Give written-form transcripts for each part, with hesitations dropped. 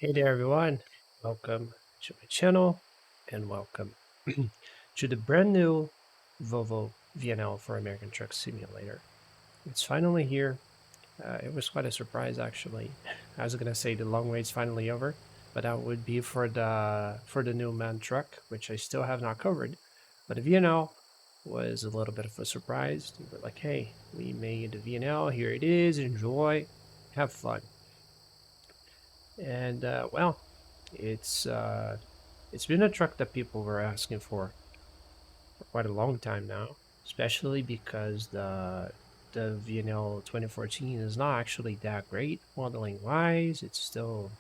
Hey there, everyone. Welcome to my channel and welcome to the brand new Volvo VNL for American Truck Simulator. It's finally here. It was quite a surprise, actually. I was gonna say the long wait's finally over, but that would be for the new man truck, which I still have not covered. But the VNL was a little bit of a surprise. They were like, "Hey, we made the VNL. Here it is. Enjoy, have fun." And well, it's uh, it's been a truck that people were asking for quite a long time now, especially because the VNL 2014 is not actually that great modeling wise. It's still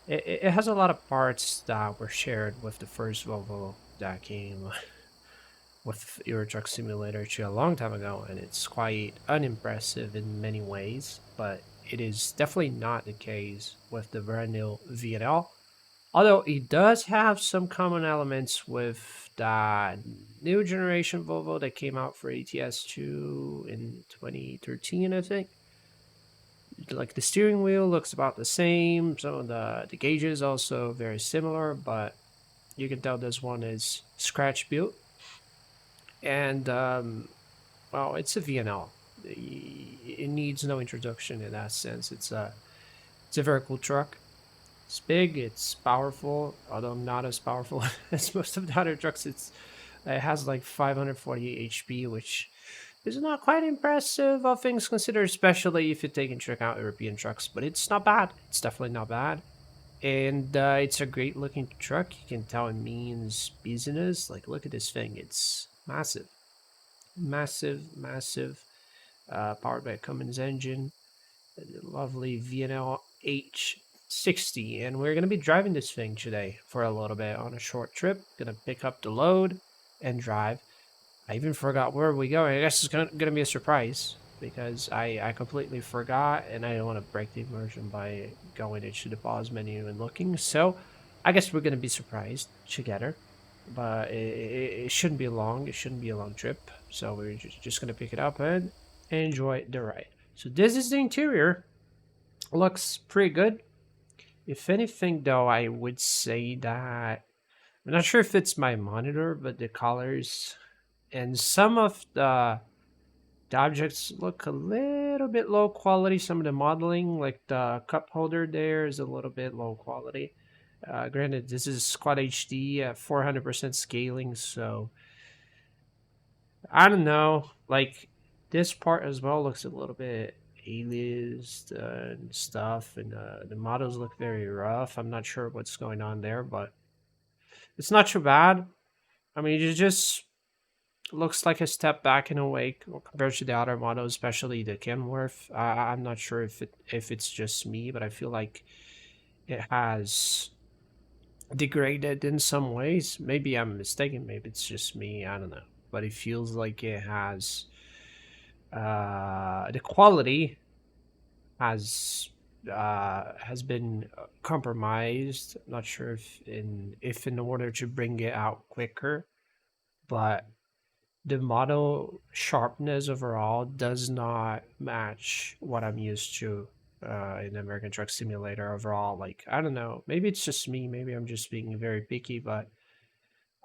it has a lot of parts that were shared with the first Volvo that came with Euro Truck Simulator actually a long time ago, and it's quite unimpressive in many ways. But it is definitely not the case with the brand new VNL. Although it does have some common elements with the new generation Volvo that came out for ATS2 in 2013, I think. Like the steering wheel looks about the same. Some of the gauges also very similar, but you can tell this one is scratch built. And well, it's a VNL. It needs no introduction in that sense. It's a very cool truck. It's big, it's powerful, although not as powerful as most of the other trucks. It has like 548 HP, which is not quite impressive, all things considered, especially if you take into account European trucks. But it's not bad. It's definitely not bad, and it's a great looking truck. You can tell it means business. Like, look at this thing. It's massive, massive, massive. Powered by a Cummins engine, a lovely VNL H60, and we're going to be driving this thing today for a little bit on a short trip. Gonna pick up the load and drive. I even forgot where we go. I guess it's gonna be a surprise because I completely forgot, and I don't want to break the immersion by going into the pause menu and looking. So I guess we're gonna be surprised together, but it shouldn't be long. It shouldn't be a long trip. So we're just gonna pick it up and enjoy the ride. So this is the interior. Looks pretty good. If anything, though, I would say that I'm not sure if it's my monitor, but the colors and some of the objects look a little bit low quality. Some of the modeling, like the cup holder there, is a little bit low quality. Granted, this is Quad HD at 400% scaling, so I don't know. Like this part as well looks a little bit aliased and stuff, and the models look very rough. I'm not sure what's going on there, but it's not too bad. I mean, it just looks like a step back in a way compared to the other models, especially the Kenworth. I'm not sure if it's just me, but I feel like it has degraded in some ways. Maybe I'm mistaken. Maybe it's just me. I don't know, but it feels like it has the quality has been compromised. Not sure if in order to bring it out quicker, but the model sharpness overall does not match what I'm used to in American Truck Simulator overall. Like, I don't know, maybe it's just me, maybe I'm just being very picky, but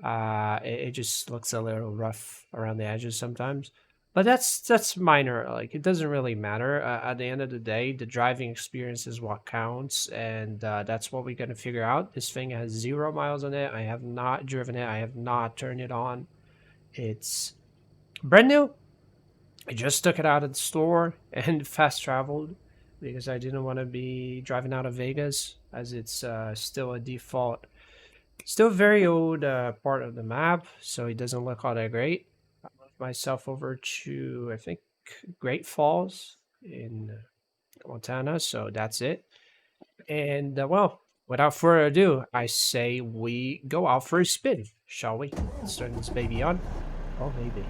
it just looks a little rough around the edges sometimes. But that's minor. Like, it doesn't really matter. At the end of the day, the driving experience is what counts, and that's what we're gonna figure out. This thing has 0 miles on it. I have not driven it. I have not turned it on. It's brand new. I just took it out of the store and fast traveled because I didn't want to be driving out of Vegas, as it's still a default, still very old part of the map, so it doesn't look all that great. I moved myself over to, I think, Great Falls in Montana, so that's it. And well, without further ado, I say we go out for a spin, shall we? Let's turn this baby on. Oh, maybe.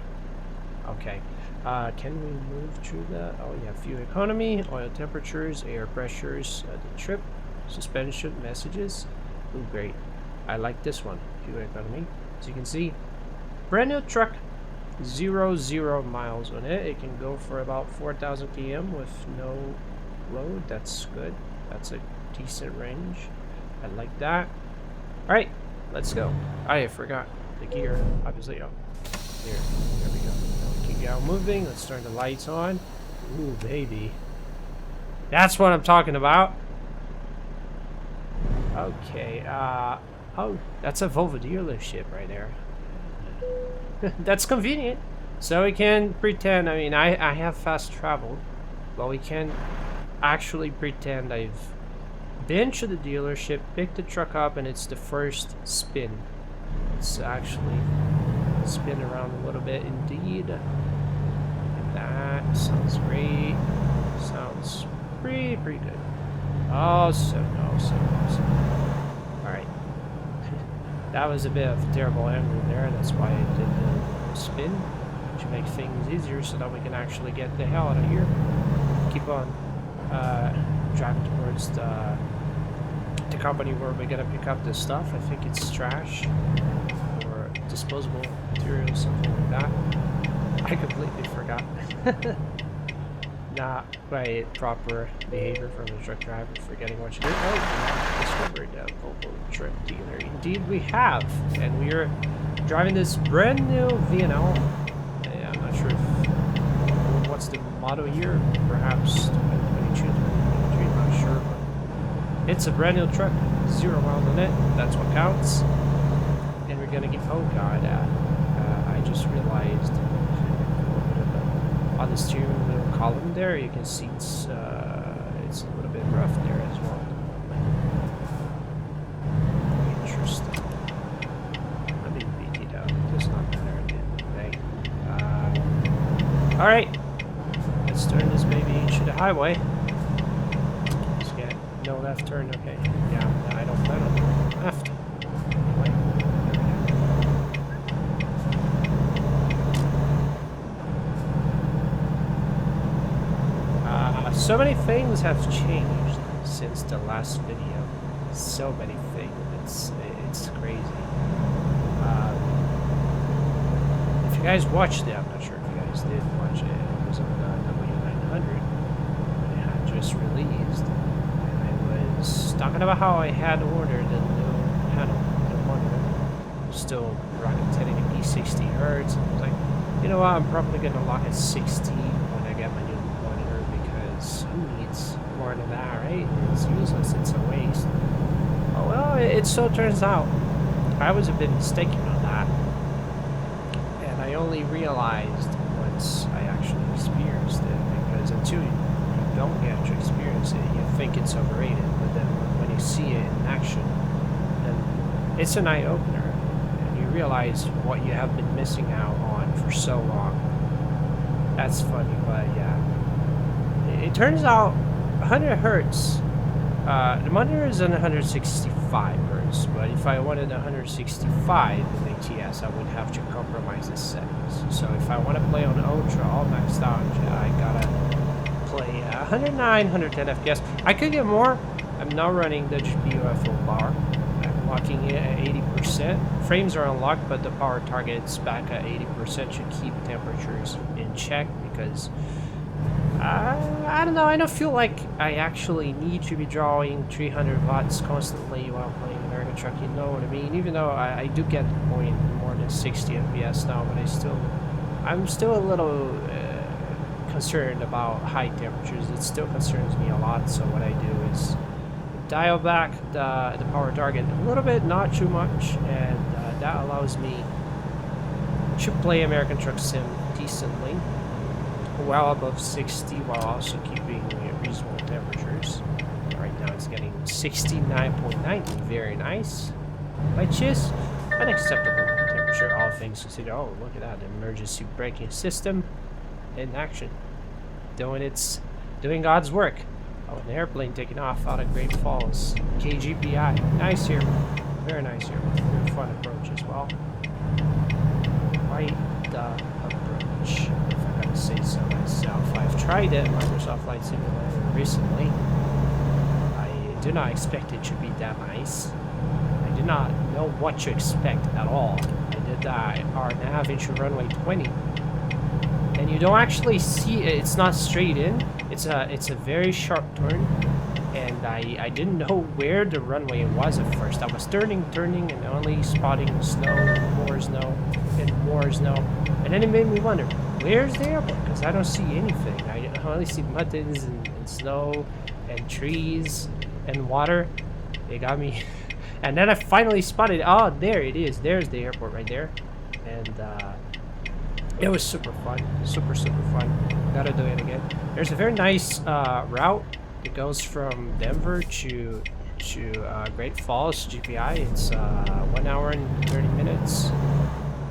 Okay. Can we move to the... Oh, yeah. Fuel economy, oil temperatures, air pressures, the trip, suspension, messages. Oh, great. I like this one. Fuel economy. As you can see, brand new truck. 0 miles on it. It can go for about 4,000 km with no load. That's good. That's a decent range. I like that. All right, let's go. I forgot the gear, obviously. Oh, there we go. Now we can get moving. Let's turn the lights on. Ooh, baby. That's what I'm talking about. Okay, oh, that's a Volvo dealership right there. That's convenient. So we can pretend, I mean, I have fast traveled, but we can actually pretend I've been to the dealership, picked the truck up, and it's the first spin. Let's actually spin around a little bit indeed. That sounds great. Sounds pretty good. Oh, so no, so no. Alright. That was a bit of a terrible angle there. That's why I did the spin to make things easier so that we can actually get the hell out of here. Keep on driving towards the company where we're gonna pick up this stuff. I think it's trash or disposable materials, something like that. I completely forgot. Not quite proper behavior from the truck driver, forgetting what you did. Oh, discovered a Volvo truck dealer. Indeed we have, and we are driving this brand new VNL. I'm not sure if, what's the model year, perhaps 2022, 2023, I'm not sure, but it's a brand new truck, 0 miles on it, that's what counts. And we're gonna give, oh god, I just realized on the steering wheel column there, you can see it's a little bit rough there as well. Interesting. I mean, beat it up. It's not matter at the end of the day. All right, let's turn this baby to the highway. Let's get no left turn. Okay, yeah, I don't plan on going left. Anyway, there we go. So many things have changed since the last video. So many things. It's crazy. If you guys watched it, I'm not sure if you guys did watch it. It was on the W900 when it had just released. And I was talking about how I had ordered a new panel, the monitor. Still running 1080p 60 hertz. I was like, you know what? I'm probably gonna lock at 60 when I get my new monitor, because who needs more than that, right? It's useless, it's a waste. Oh well, it so turns out I was a bit mistaken on that, and I only realized once I actually experienced it, because until you don't get to experience it, you think it's overrated, but then when you see it in action, then it's an eye-opener, and you realize what you have been missing out on for so long. That's funny, but yeah. It turns out 100 hertz, the monitor is on 165 hertz, but if I wanted 165 in ATS, I would have to compromise the settings. So if I want to play on Ultra, all maxed out, I gotta play 109, 110 FPS. I could get more. I'm now running the GPU at full power. I'm locking it at 80%. Frames are unlocked, but the power target's back at 80% to keep temperatures in check, because I don't know, I don't feel like I actually need to be drawing 300 watts constantly while playing American Truck, you know what I mean? Even though I do get the point more than 60 FPS now, but I'm still a little concerned about high temperatures. It still concerns me a lot, so what I do is dial back the power target a little bit, not too much, and that allows me to play American Truck Sim decently, well above 60, while also keeping reasonable temperatures. Right now it's getting 69.9, very nice, which is an acceptable temperature, all things considered. Oh, look at that, the emergency braking system in action, doing God's work. Oh, an airplane taking off out of Great Falls, KGPI, nice here, very nice here, very fun approach as well. Quite the approach, if I gotta say so myself. I've tried it, Microsoft Flight Simulator, recently. I do not expect it to be that nice. I did not know what to expect at all. I did our nav into runway 20, and you don't actually see it. It's not straight in. It's a very sharp turn, and I didn't know where the runway was at first. I was turning, and only spotting snow, more snow, and more snow. And then it made me wonder, where's the airport? Because I don't see anything. I only see mountains and snow and trees and water. It got me. And then I finally spotted, oh, there it is. There's the airport right there. And it was super fun. Super fun. Gotta do it again. There's a very nice route. It goes from Denver to Great Falls, GPI. It's 1 hour and 30 minutes.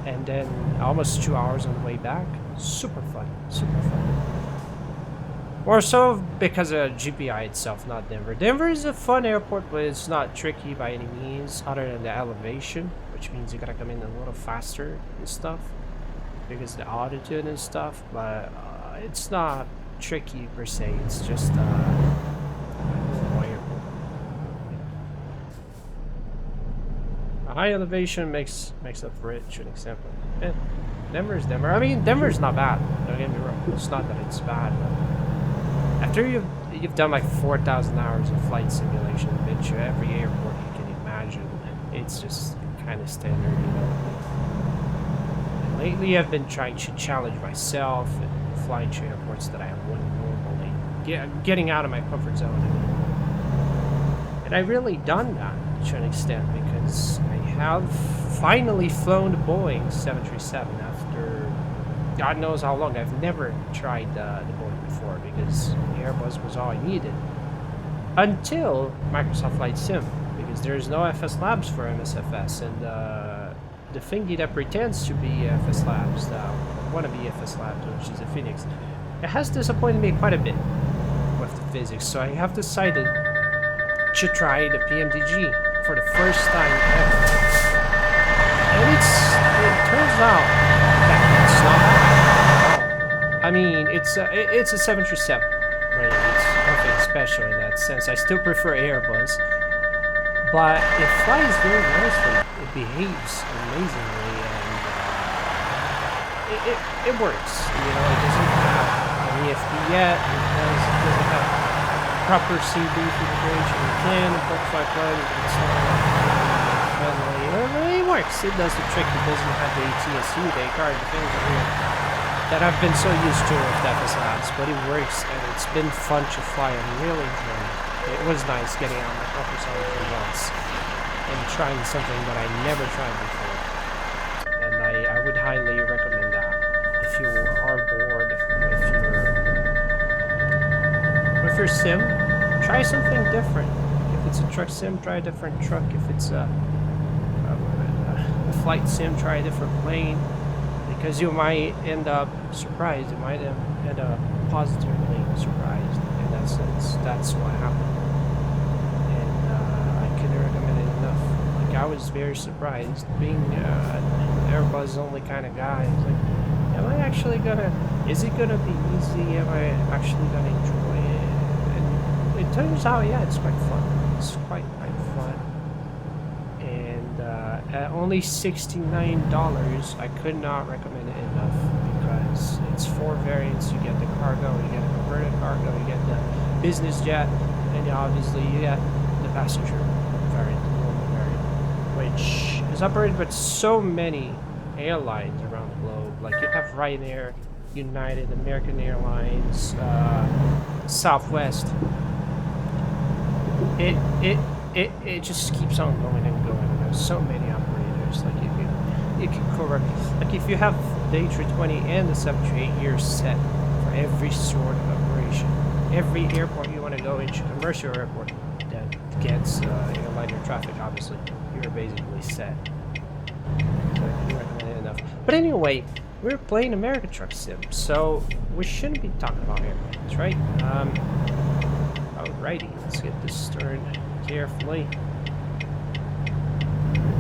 And then almost 2 hours on the way back. Super fun. More so because of GPI itself, not Denver. Denver is a fun airport, but it's not tricky by any means, other than the elevation, which means you gotta come in a little faster and stuff, because of the altitude and stuff, but it's not tricky per se, it's just a high elevation makes up for it to an extent. Yeah, Denver's Denver. I mean, Denver's not bad, don't get me wrong. It's not that it's bad, but after you've done like 4,000 hours of flight simulation, been to every airport you can imagine, it's just kind of standard, you know. And lately I've been trying to challenge myself and flying to airports that I wouldn't normally, getting out of my comfort zone. And I really done that to an extent, because I have finally flown the Boeing 737 after God knows how long. I've never tried the Boeing before, because the Airbus was all I needed until Microsoft Flight Sim, because there's no FS Labs for MSFS, and the thingy that pretends to be FS Labs, wannabe FS Labs, which is a Phoenix, it has disappointed me quite a bit with the physics, so I have decided to try the PMDG for the first time ever, and it turns out that it's not bad. I mean, it's a 737, right? It's nothing special in that sense. I still prefer Airbus, but it flies very nicely. It behaves amazingly, and it works. You know, it doesn't have an EFB yet. It doesn't have proper CV configuration. It can butterfly plug. It's not friendly. It works. It does the trick. It doesn't have the ATSU, the card, the things that I've been so used to with FS Labs, but it works, and it's been fun to fly. I'm really enjoying it. It was nice getting out of my comfort zone for once and trying something that I never tried before. And I would highly recommend that if you are bored with your sim, try something different. If it's a truck sim, try a different truck. If it's a flight sim, try a different plane. Because you might end up surprised, you might end up positively surprised in that sense. That's what happened. And I couldn't recommend it enough. Like, I was very surprised, being an Airbus only kind of guy. It's like, am I actually gonna, is it gonna be easy? Am I actually gonna enjoy it? And it turns out, yeah, it's quite fun. It's quite fun. At only $69, I could not recommend it enough, because it's 4 variants. You get the cargo, you get a converted cargo, you get the business jet, and obviously you get the passenger variant, the normal variant, which is operated by so many airlines around the globe. Like, you have Ryanair, United, American Airlines, Southwest. It just keeps on going and going. There's so many operators. Like, you can correct, like, if you have the A320 and the 738, you're set for every sort of operation. Every airport you want to go into, commercial airport that gets airliner traffic, obviously, you're basically set. So I can recommend it enough. But anyway, we're playing American Truck Sim, so we shouldn't be talking about airplanes, right? Alrighty, let's get this started carefully.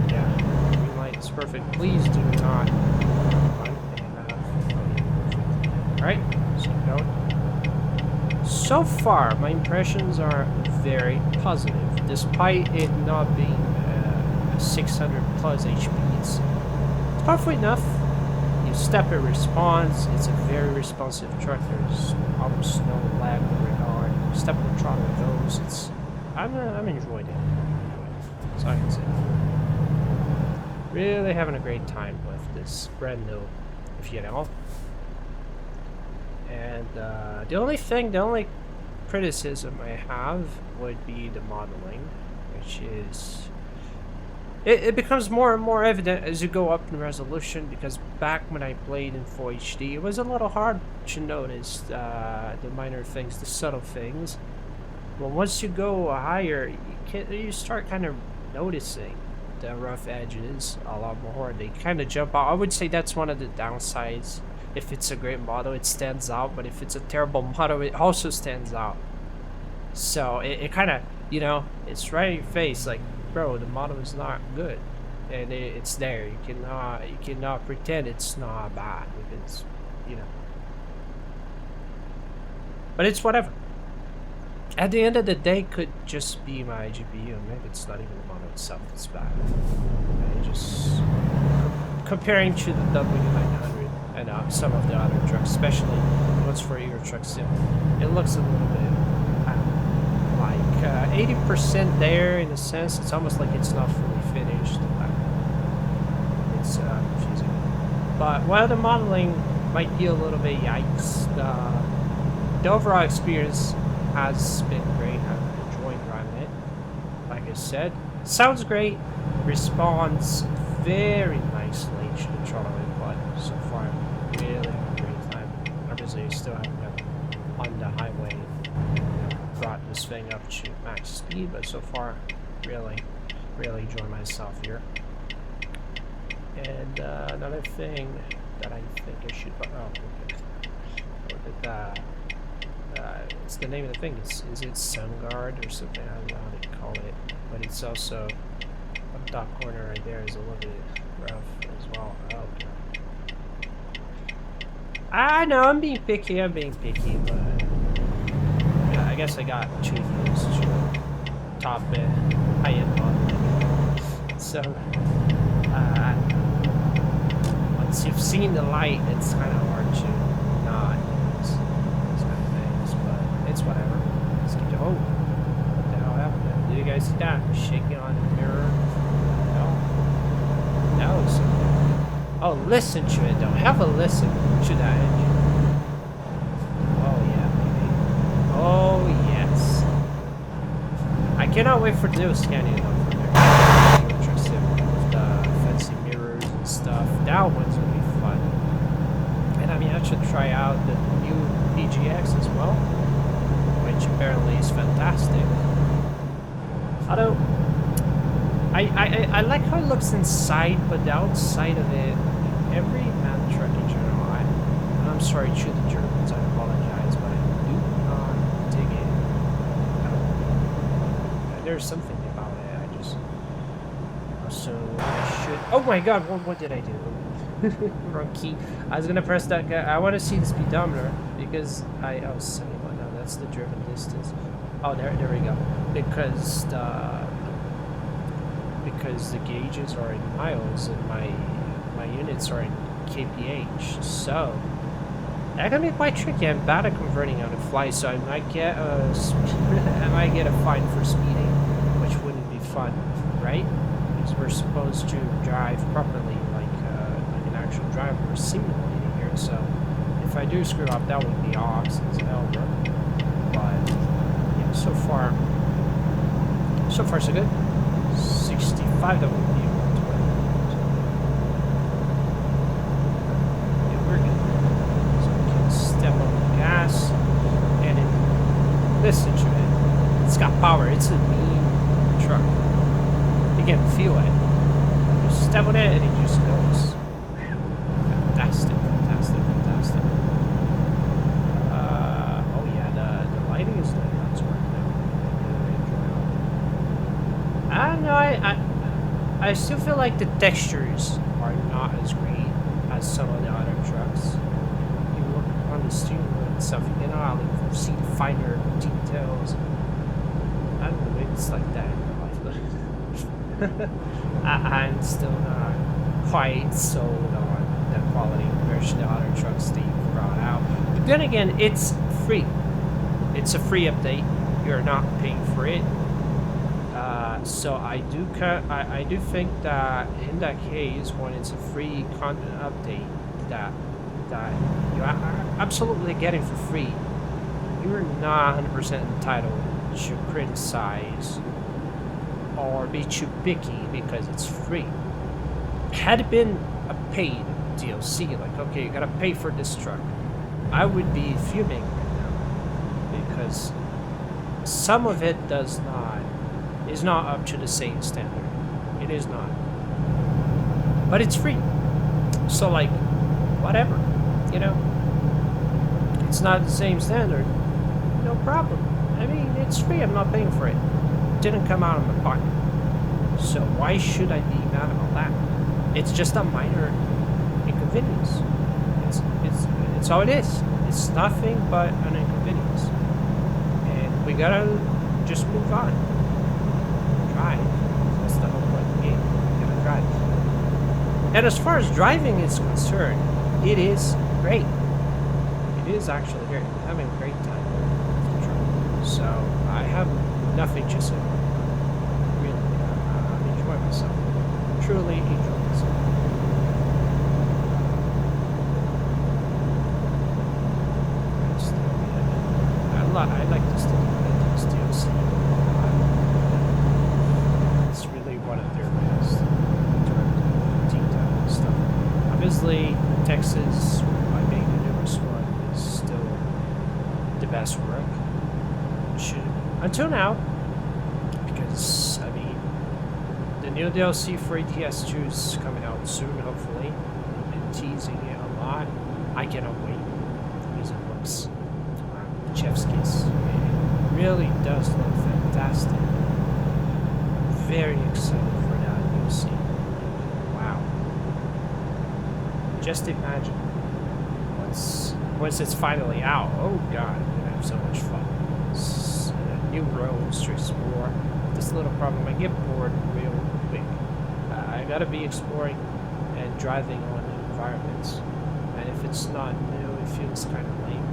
Yeah, green light is perfect. Please do not. Alright, so going. So far, my impressions are very positive, despite it not being 600 plus HP. It's powerful enough. You step it responds. It's a very responsive truck. There's almost no lag in regard. step on the throttle with those. I'm enjoying it. So I can say. Really having a great time with this brand new VNL. And the only criticism I have would be the modeling, which is it becomes more and more evident as you go up in resolution, because back when I played in Full HD, it was a little hard to notice the minor things, the subtle things. But once you go higher, you start kind of noticing the rough edges a lot more. They kind of jump out. I would say that's one of the downsides. If it's a great model, it stands out, but if it's a terrible model, it also stands out. So it kind of, you know, it's right in your face, like, bro, the model is not good, and it's there. You cannot pretend it's not bad, because, you know. But it's whatever. At the end of the day, could just be my GPU. Maybe it's not even the model itself that's bad. Just comparing to the W900 and some of the other trucks, especially ones for Euro Truck Sim, it looks a little bit like 80% there in a sense. It's almost like it's not fully finished. It's confusing. But while the modeling might be a little bit yikes, the overall experience has been great. I'm enjoying driving it. Like I said, sounds great, responds very nicely to the throttle input. So far, I'm really having a great time. Obviously, I still haven't got on the highway, brought this thing up to max speed, but so far, really enjoying myself here. And another thing that I think I should, it's the name of the thing. Is it Sun Guard or something? I don't know how they call it, but it's also a top corner right there is a little bit rough as well. Okay. I know I'm being picky, but yeah, I guess I got too used to top end, high end modeling. So once you've seen the light, it's kind of hard to not use these kind of things, but it's whatever. Let's get to, oh, what the hell happened there? Did you guys see that? Shaking on the mirror? No, so, oh, listen to it though. Have a listen to that engine. Oh yeah, baby. Oh yes. I cannot wait for those scanning up from there. Interested with the fancy mirrors and stuff. That one's gonna be fun. And I mean, I should try out the new PGX as well, which apparently is fantastic. Although I like how it looks inside, but the outside of it, every man truck in general, and I'm sorry to the Germans, I apologize, but I do not dig it. I don't, there's something about it. I just also I should. Oh my God! What did I do? Wrong key. I was gonna press that guy. I want to see the speedometer because oh 71. No, that's the driven distance. Oh, there we go. Because the gauges are in miles and my units are in kph, so that can be quite tricky. I'm bad at converting on the fly, so I might get a fine for speeding, which wouldn't be fun, right? Because we're supposed to drive properly, like an actual driver. We're simulating here, so if I do screw up, that would be ox as hell, bro. But yeah, so far so good. 65, that would be 120. Yeah, we're good. So we can step on the gas and listen to it. It's got power. It's a mean truck. You can feel it. You step on it and it just goes. Fantastic. Oh yeah, the lighting is like that's working out. I don't know, I still feel like the textures are not as great as some of the other trucks. You look on the steering wheel and stuff, you know, like see the finer details. I don't know, maybe it's like that in real life, but I'm still not quite sold on the quality compared to the other trucks that you brought out. But then again, it's free. it's a free update. You're not paying for it. So I do think that in that case, when it's a free content update that you are absolutely getting for free, you're not 100% entitled to criticize or be too picky because it's free. Had it been a paid DLC, like, okay, you gotta pay for this truck, I would be fuming right now because some of it is not up to the same standard. It is not. But it's free. So, like, whatever, you know? It's not the same standard. No problem. I mean, it's free. I'm not paying for it. It didn't come out of my pocket. So why should I be mad about that? It's just a minor inconvenience. It's all it is. It's nothing but an inconvenience. And we gotta just move on. Drive. That's the whole point of the game. You gotta drive. And as far as driving is concerned, it is great. It is actually great. I'm having a great time with the truck. So I have nothing to say. Really, I'm enjoying myself. Truly enjoying myself. I like to still play this DLC. It's really one of their best in terms of detail and stuff. Obviously, Texas, by being the newest one, is still the best work. Until now, because, I mean, the new DLC for ATS2 is coming out soon, hopefully. I've been teasing it a lot. I cannot wait because it looks chef's kiss. It really does look fantastic. Very excited for that DLC. Wow. Just imagine once it's finally out. Oh god, I'm gonna have so much fun. New roads to explore. This little problem, I get bored real quick. I gotta be exploring and driving on environments. And if it's not new, it feels kind of lame.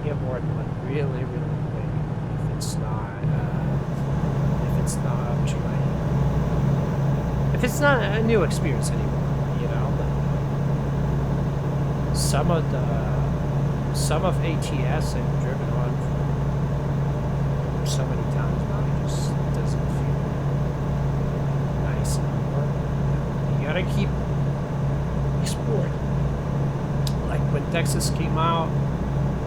Get bored like really quick if it's not up to my, if it's not a new experience anymore, you know. But some of ATS I've driven on for so many times now, it just doesn't feel nice anymore. You gotta keep exploring. Like when Texas came out,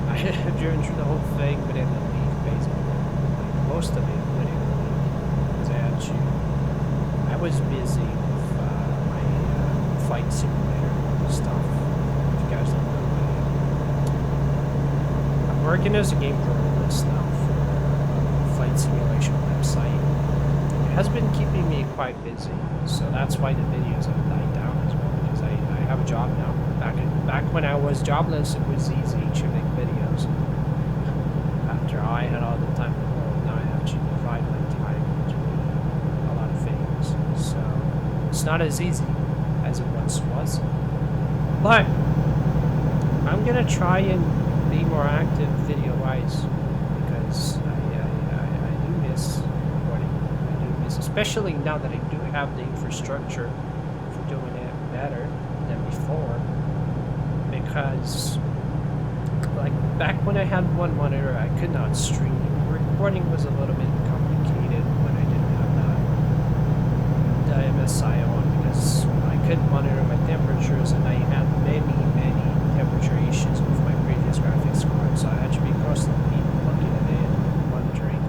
I have driven through the whole thing, but in the lead, basically. Like most of it went in the lead. Because I was busy with my flight simulator stuff. If you guys don't know, I'm working as a game journalist now for a flight simulation website. It has been keeping me quite busy, so that's why the videos have died down as well, because I have a job now. Back when I was jobless, it was easy to make videos. After I had all the time in the world, now I have to divide my time into a lot of things. So it's not as easy as it once was. But I'm gonna try and be more active video-wise because I do miss recording. I do miss, especially now that I do have the infrastructure for doing it better than before. Because, like, back when I had one monitor, I could not stream. Recording was a little bit complicated when I didn't have the MSI on, because I couldn't monitor my temperatures, and I had many temperature issues with my previous graphics card, so I had to be constantly looking at it and monitoring.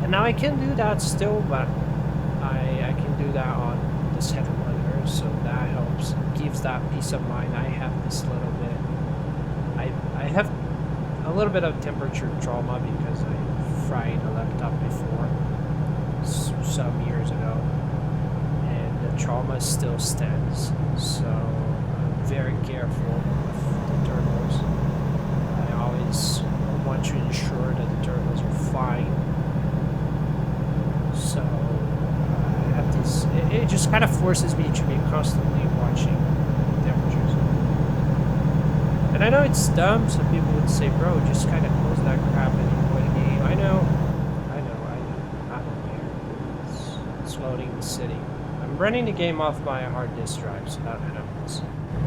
And now I can do that still, but I can do that on this heavy monitor, so that helps. Gives that peace of mind. I have this little bit. I have a little bit of temperature trauma because I fried a laptop before some years ago, and the trauma still stands. So I'm very careful with the turbos. I always want to ensure that the turbos are fine. So I have this. It just kind of forces me to be constantly watching temperatures. And I know it's dumb, some people would say, bro, just kind of close that crap and enjoy the game. I know. I don't care. It's loading the city. I'm running the game off my hard disk drive, so that happens.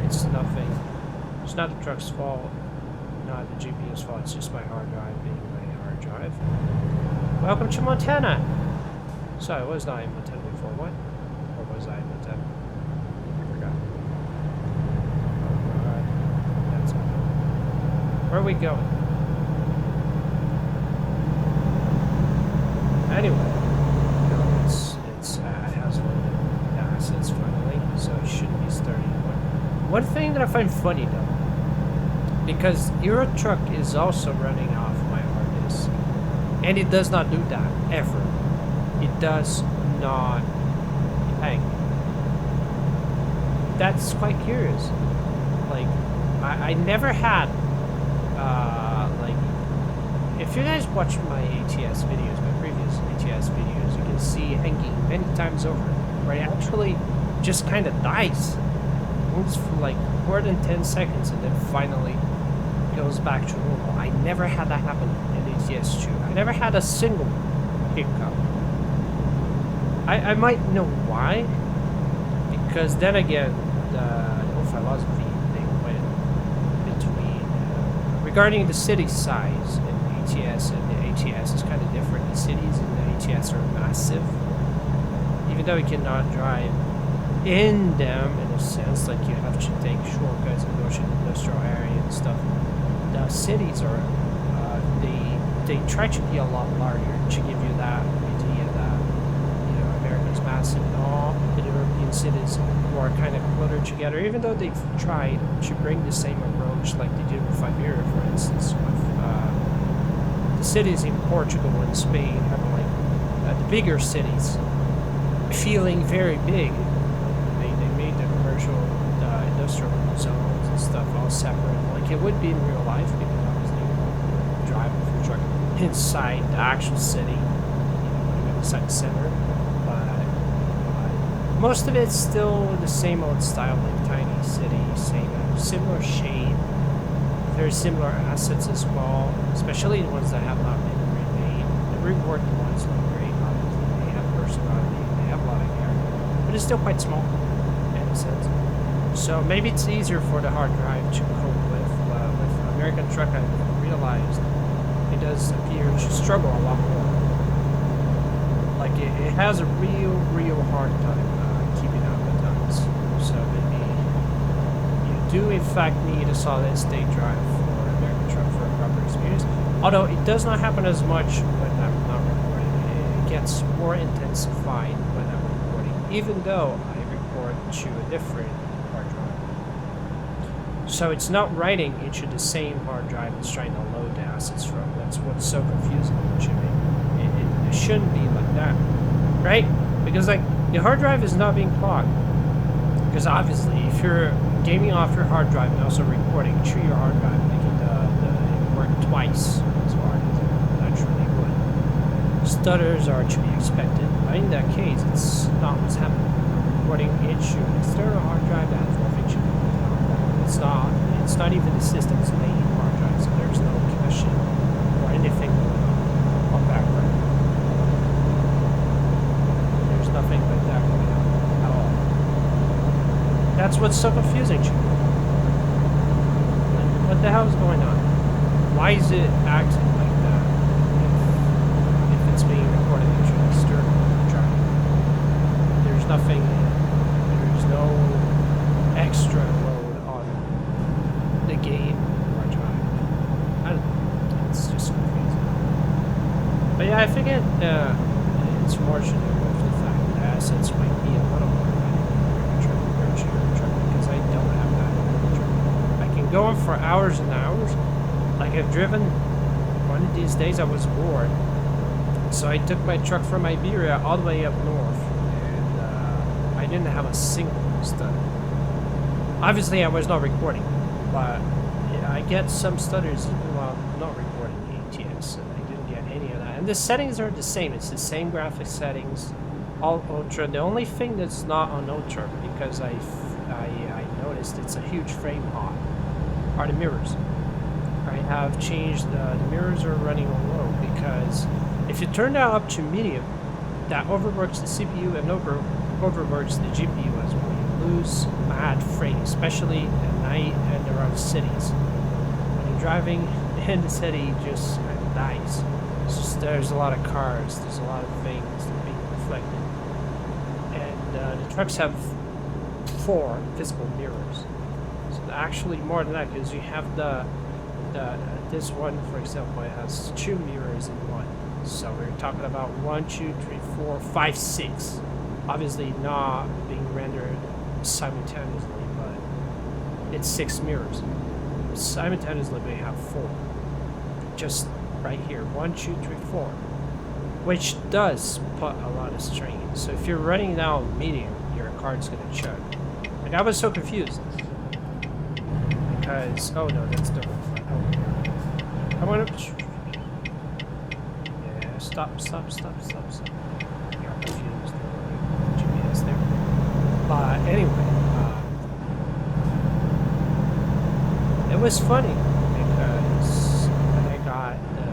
It's nothing. It's not the truck's fault, not the GPU's fault. It's just my hard drive being my hard drive. Welcome to Montana. Sorry, was not in Montana before. What? Or was I in Montana? I forgot. That's all. Where are we going? Anyway, it has loaded the assets finally, so it shouldn't be starting. One thing that I find funny though, because Euro Truck is also running off my hard disk, and it does not do that ever. It does not hang. That's quite curious. Like, I never had, like, if you guys watch my ATS videos, my previous ATS videos, you can see hanging many times over, where it actually just kind of dies. Moves for like more than 10 seconds and then finally goes back to normal. I never had that happen in ATS 2. I never had a single hiccup. I might know why, because then again, the philosophy they went between regarding the city size in ATS and the ATS is kind of different. The cities in the ATS are massive, even though you cannot drive in them in a sense, like you have to take shortcuts and go to the industrial area and stuff. The cities are they try to be a lot larger to give you that idea that, you know, America's massive and all. The European cities are kind of cluttered together, even though they've tried to bring the same approach like they did with Iberia, for instance, with the cities in Portugal and Spain having like the bigger cities feeling very big. Industrial zones and stuff all separate, like it would be in real life, because obviously you drive with your truck inside the actual city, you know, inside the center. But most of it's still the same old style, like tiny city, similar shape, very similar assets as well, especially the ones that have not been remade. The reworked ones look great. Obviously, they have personality, they have a lot of character, but it's still quite small in a sense. So maybe it's easier for the hard drive to cope with. With American Truck, I realized it does appear to struggle a lot more. Like it has a real hard time keeping up with times. So maybe you do in fact need a solid state drive for American Truck for a proper experience. Although it does not happen as much when I'm not recording. It gets more intensified when I'm recording, even though I record to a different hard drive. So it's not writing into the same hard drive it's trying to load the assets from. That's what's so confusing to me. It shouldn't be like that, right? Because like the hard drive is not being clogged. Because obviously if you're gaming off your hard drive and also recording to your hard drive, making it work twice as hard as it naturally would, stutters are to be expected. But in that case, it's not what's happening. Recording into an external hard drive that has nothing to do with it. It's not even the system's main hard drive, so there's no caching or anything going on background. There's nothing like that going on at all. That's what's so confusing to me. Like, what the hell is going on? Why is it acting like that if it's being recorded into an external drive? There's nothing. There's no extra load on the game or drive. I don't know. It's just confusing. But yeah, I think it's more to do with the fact that assets might be a little more because I don't have that. I can go on for hours and hours. Like I've driven, one of these days I was bored. So I took my truck from Iberia all the way up north. I didn't have a single stutter. Obviously, I was not recording, but yeah, I get some stutters even while not recording the ATS, and I didn't get any of that. And the settings are the same. It's the same graphic settings, all Ultra. The only thing that's not on Ultra, because I noticed it's a huge frame hop. are the mirrors. I have changed the mirrors are running on low because if you turn that up to medium, that overworks the CPU and overworks the GPU as well. You lose mad frames, especially at night and around cities. When you're driving in the city, just dies. There's a lot of cars, there's a lot of things that are being reflected. And the trucks have 4 physical mirrors. So actually more than that, because you have this one, for example, it has 2 mirrors in one. So we're talking about 1, 2, 3, 4, 5, 6. Obviously not being rendered simultaneously, but it's 6 mirrors. Simultaneously we have 4. Just right here, 1, 2, 3, 4, which does put a lot of strain. So if you're running down medium, your card's gonna choke. Like I was so confused because oh no, that's the wrong one. Oh, I want to. Yeah, stop. I got confused. GPS there. But anyway, it was funny because when I got the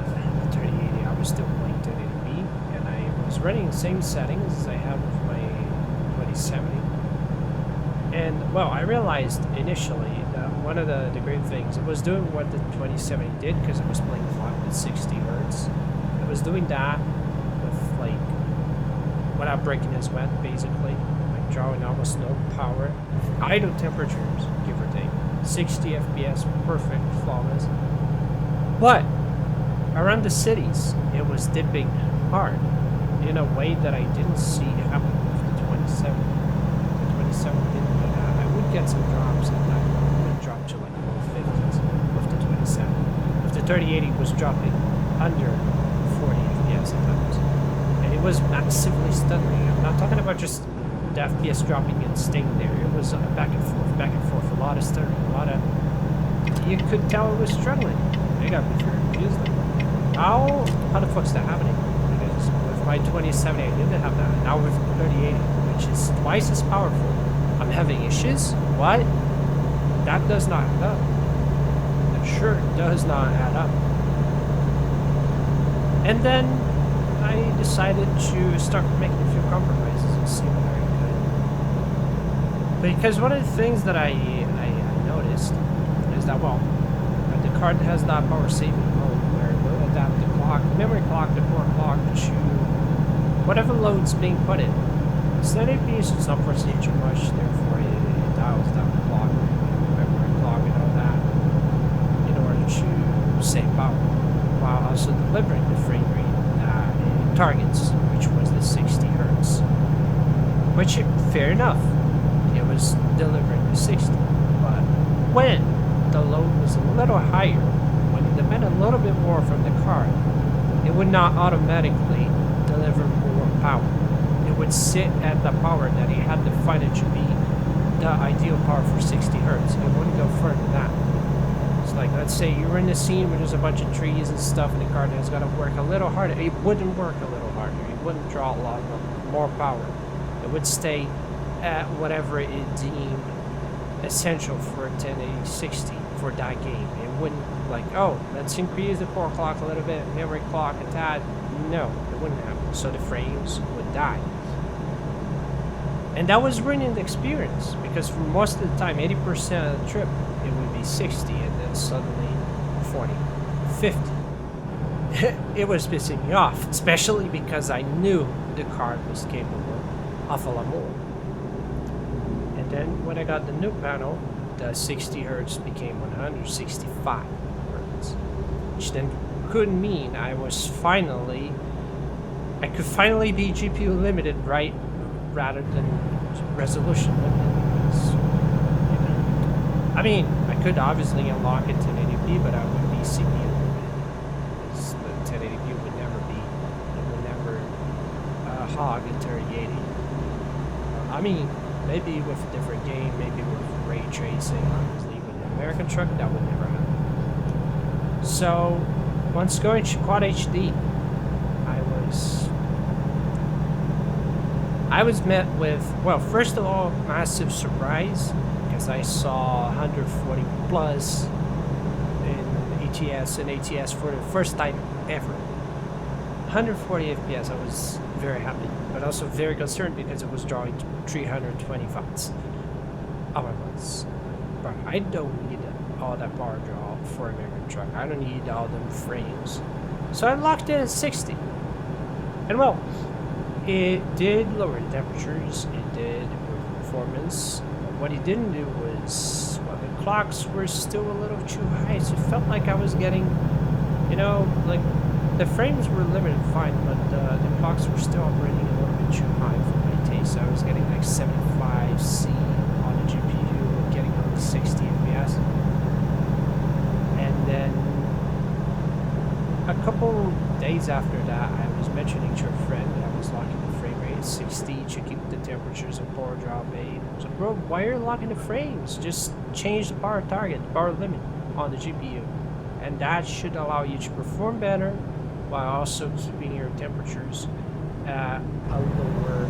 3080, I was still playing 1080p, and I was running the same settings as I have with my 2070. And well, I realized initially that one of the great things, it was doing what the 2070 did because it was playing flat with 60 hertz. It was doing that with like without breaking a sweat, basically, like drawing almost no power, idle temperatures, give or take, 60 FPS, perfect, flawless. But around the cities, it was dipping hard in a way that I didn't see happen with the 2070. The 2070 didn't do that. I would get some drops at that. It would drop to like low 50s with the 2070. If the 3080 was dropping under 40 FPS at times. And it was massively stuttering. I'm not talking about just the FPS dropping and staying there. It was back and forth, a lot of stuttering, a lot of... You could tell it was struggling. It got me confused. Like, how the fuck's that happening? Because with my 2070, I didn't have that. Now with 3080, which is twice as powerful, I'm having issues? What? That does not add up. That sure does not add up. And then I decided to start making a few compromises and see what I could. Because one of the things that I noticed is that, well, the card has that power saving mode where it will adapt the clock, the memory clock, the core clock to whatever load's being put in. Standard piece is not proceeding too much, therefore it dials down the clock, memory clock, and all that in order to save power, while also delivering the frame rate that it targets, which was the 60 hertz. Which, fair enough, it was delivering the 60, but when the load was a little higher, when it demanded a little bit more from the card, it would not automatically deliver more power. It would sit at the power that it had defined it to be the ideal power for 60 hertz. It wouldn't go further than that. It's like, let's say you're in a scene where there's a bunch of trees and stuff and the card has got to work a little harder. It wouldn't work a little harder. It wouldn't draw a lot more power. It would stay at whatever it deemed essential for a 1080-60 for that game. It wouldn't like, oh, let's increase the core clock a little bit, memory clock a tad. No, it wouldn't happen. So the frames would die. And that was ruining the experience because for most of the time, 80% of the trip, it would be 60 and then suddenly 40, 50. It was pissing me off, especially because I knew the card was capable of a lot more. And then when I got the new panel, the 60 hertz became 165 hertz, which then could mean I could finally be GPU limited, right, rather than resolution limited. Because, you know, I mean, I could obviously unlock it 1080p, but I would be CPU limited. Because the 1080p would never be, it would never hog a 3080. I mean, maybe with a different game, maybe with ray tracing, obviously with an American truck, that would never happen. So, once going to Quad HD, I was met with, well, first of all, massive surprise, because I saw 140 plus ATS and ATS for the first time ever. 140 FPS, I was very happy, but also very concerned because it was drawing 320 watts. Oh my goodness. But I don't need all that power draw for an American truck. I don't need all them frames. So I locked in at 60. And well, it did lower the temperatures, it did improve performance. But what it didn't do was, well, the clocks were still a little too high. So it felt like I was getting, you know, like the frames were limited fine, but the clocks were still operating a little bit too high for my taste. So I was getting like 75C on the GPU, getting only 60 FPS. And then a couple days after that, I was mentioning to a friend that I was locking the frame rate at 60 to keep the temperatures and power draw bay. So, bro, why are you locking the frames? Just change the power target, the power limit on the GPU. And that should allow you to perform better while also keeping your temperatures at a lower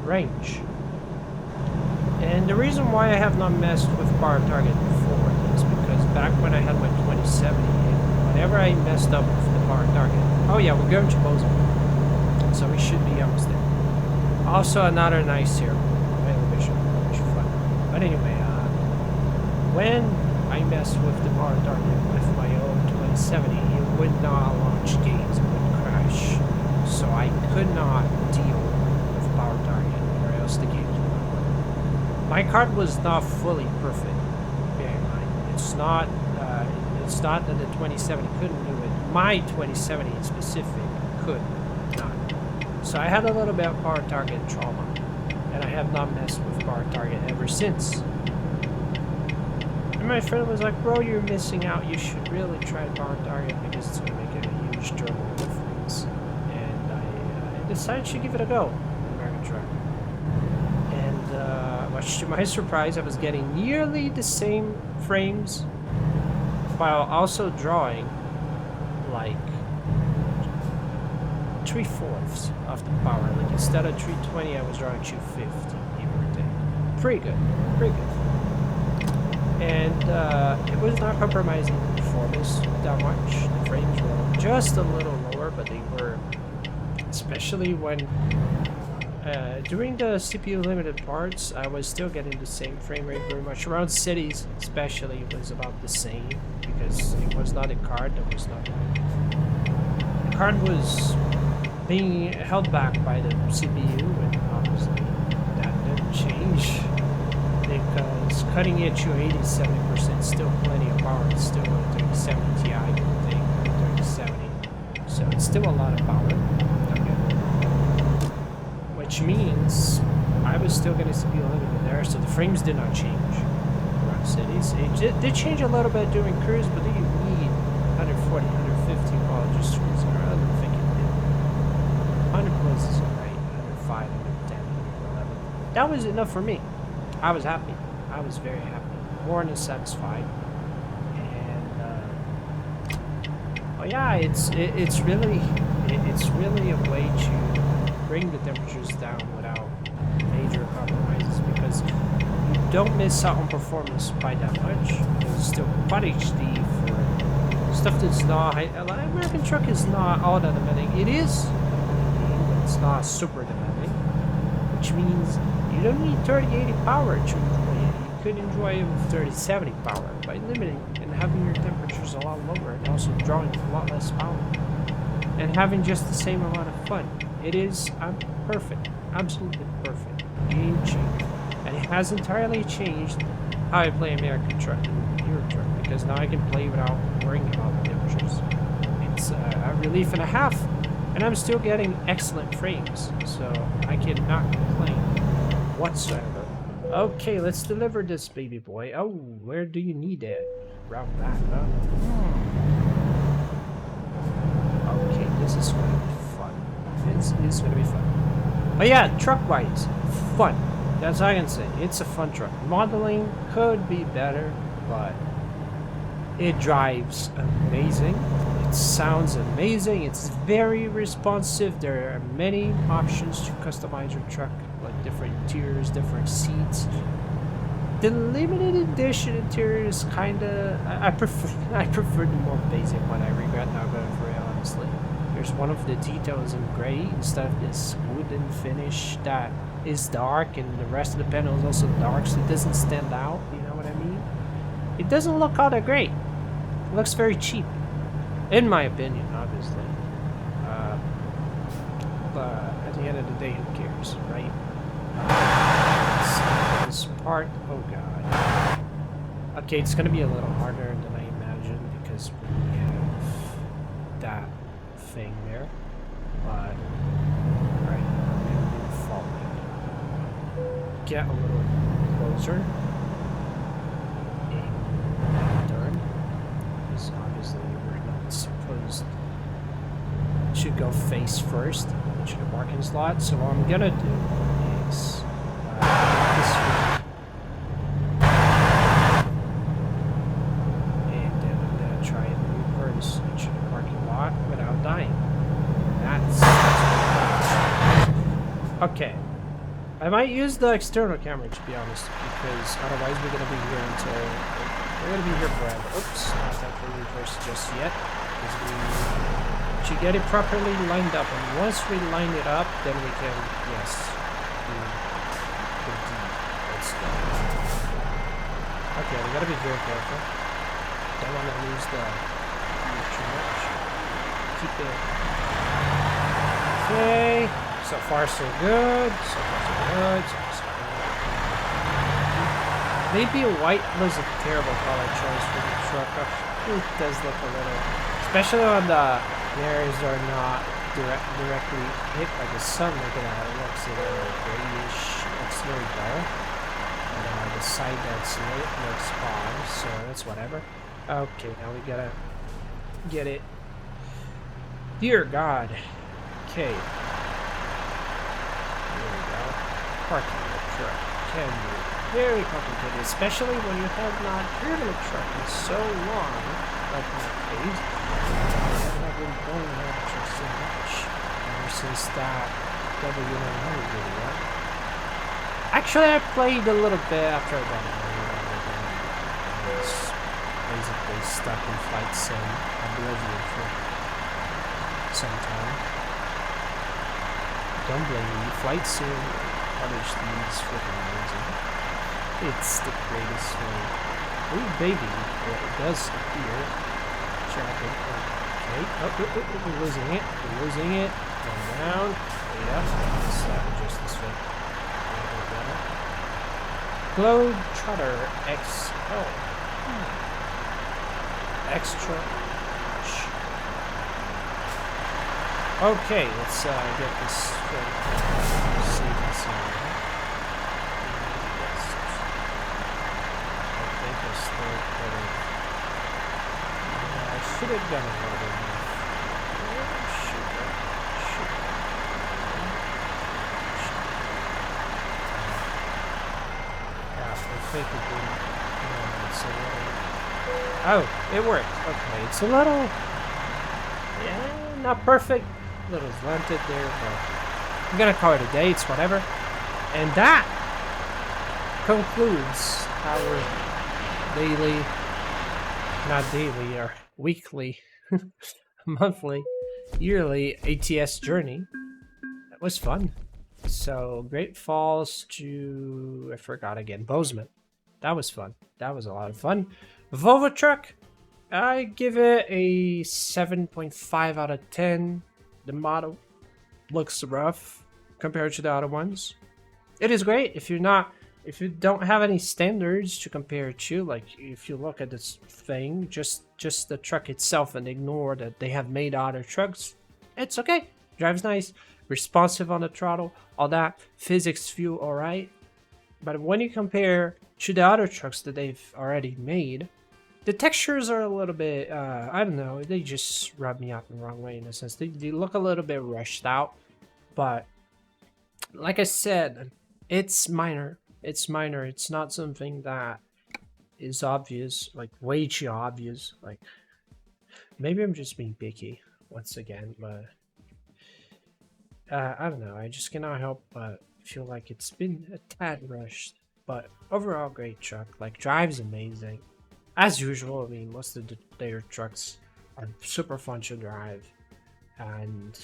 range. And the reason why I have not messed with power target before is because back when I had my 2070, whenever I messed up with the power target, oh yeah, we're going to Bozeman, so we should be almost there. Also another nice here, elevation, which is fun. But anyway, when I messed with the power target with my own 2070, it would not launch games, it would crash. So I could not deal with power target, or else the games would not work. My card was not fully perfect, bear in mind. It's not that the 2070 couldn't do it. My 2070 in specific could not. So I had a little bit of power target trauma, and I have not messed with power target ever since. And my friend was like, bro, you're missing out. You should really try power target because it's going to make a huge durable difference. And I decided to give it a go, American truck. And much to my surprise, I was getting nearly the same frames while also drawing like 3/4 of the power. Like instead of 320, I was drawing 250, give or take. Pretty good, pretty good. And it was not compromising the performance that much. The frames were just a little lower, but they were, especially when during the CPU limited parts, I was still getting the same frame rate pretty much. Around cities especially, it was about the same because it was not a card that was not. The card was being held back by the CPU, and obviously that didn't change. Because cutting it to 80-70% still plenty of power. It's still a 3070 Ti, I think, or 3070. So it's still a lot of power. Okay. Which means I was still getting CPU limited there, so the frames did not change around cities. It did change a little bit during cruise, but you need 140, 150 while just cruising around. I don't think it did. 100 places right, 105, 110, 111. That was enough for me. I was happy. I was very happy. More than satisfied. And oh yeah, it's really a way to bring the temperatures down without major compromises, because you don't miss out on performance by that much. It's still quad HD for stuff that's not high. American truck is not all that demanding. It is demanding, but it's not super demanding, which means you don't need 3080 power to enjoy it. You could enjoy it with 3070 power by limiting and having your temperatures a lot lower and also drawing a lot less power and having just the same amount of fun. It is perfect, absolutely perfect, game changer, and it has entirely changed how I play American truck and Euro truck, because now I can play without worrying about the temperatures. It's a relief and a half, and I'm still getting excellent frames, so I cannot complain whatsoever. Okay, let's deliver this baby boy. Oh, where do you need it? Route back, huh? Okay, this is gonna be fun. It's gonna be fun. But yeah, truck-wise, fun. That's all I can say. It's a fun truck. Modeling could be better, but it drives amazing. It sounds amazing. It's very responsive. There are many options to customize your truck, like different interiors, different seats. The limited edition interior is kinda... I prefer I prefer the more basic one. I regret not going for it, honestly. There's one of the details in gray instead of this wooden finish that is dark, and the rest of the panel is also dark, so it doesn't stand out, you know what I mean? It doesn't look all that great. It looks very cheap, in my opinion, obviously. But at the end of the day, who cares, right? This part, oh god. Okay, it's gonna be a little harder than I imagined because we have that thing there. But alright, I'm gonna do the following. Get a little closer. And turn. Because obviously we're not supposed to go face first into the parking slot. So what I'm gonna do is this way. And then I'm gonna try and reverse into the parking lot without dying. That's okay. I might use the external camera to be honest, because otherwise we're gonna be here until we're gonna be here forever. Oops, not time for reverse just yet, because we should get it properly lined up, and once we line it up, then we can do the deed. Let's go. Okay, we gotta be very careful. Don't want to lose the too much. Keep it. Okay. So far so good. So far so good. So far so good. Maybe white was a terrible color choice for the truck. It does look a little, especially on the areas that are not directly hit by the sun. Look at that. It looks a little grayish. It looks very dull. And the side that's lit looks fine. So that's whatever. Okay, now we gotta get it. Dear God. Okay. There we go. Parking the truck can be very complicated, especially when you have not driven a truck in so long, like my case. I have been going around the truck so much ever since that W900 video. Actually, I played a little bit after that. I was basically stuck in flight sim oblivion for some time. Don't blame me. Flight sim publish these freaking amazing. It's the greatest thing. Oh baby, it does appear. Traffic. Okay. Oh, we're losing it. We're losing it. Going down. Wait up. Let's adjust this way. Globe Trotter X. Oh. Extra. Okay, let's get this straight. Save and save. Yes. I think I still could have. I should have done it better. Yeah, I think it didn't. It's a little. Oh, it worked. Okay, it's a little. Yeah, not perfect. Little slanted there, but I'm gonna call it a day. It's whatever. And that concludes our daily, not daily, or weekly, monthly, yearly ATS journey. That was fun. So Great Falls to, I forgot again, Bozeman. That was fun. That was a lot of fun. Volvo truck, I give it a 7.5 out of 10. The model looks rough compared to the other ones. It is great if you don't have any standards to compare it to. Like if you look at this thing, just the truck itself, and ignore that they have made other trucks, it's okay. Drives nice, responsive on the throttle, all that. Physics feel alright. But when you compare to the other trucks that they've already made, the textures are a little bit, I don't know, they just rub me out the wrong way in a sense. They look a little bit rushed out, but like I said, it's minor. It's minor. It's not something that is obvious, like way too obvious. Like maybe I'm just being picky once again, but I don't know. I just cannot help but feel like it's been a tad rushed. but overall great truck. Like, drives amazing as usual. I mean, most of their trucks are super fun to drive, and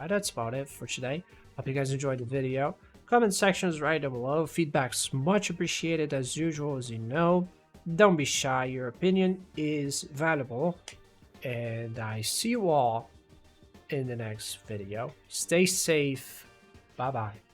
that's about it for today. Hope you guys enjoyed the video. Comment sections right down below. Feedback's much appreciated as usual, as you know. Don't be shy, your opinion is valuable. And I see you all in the next video. Stay safe. Bye bye.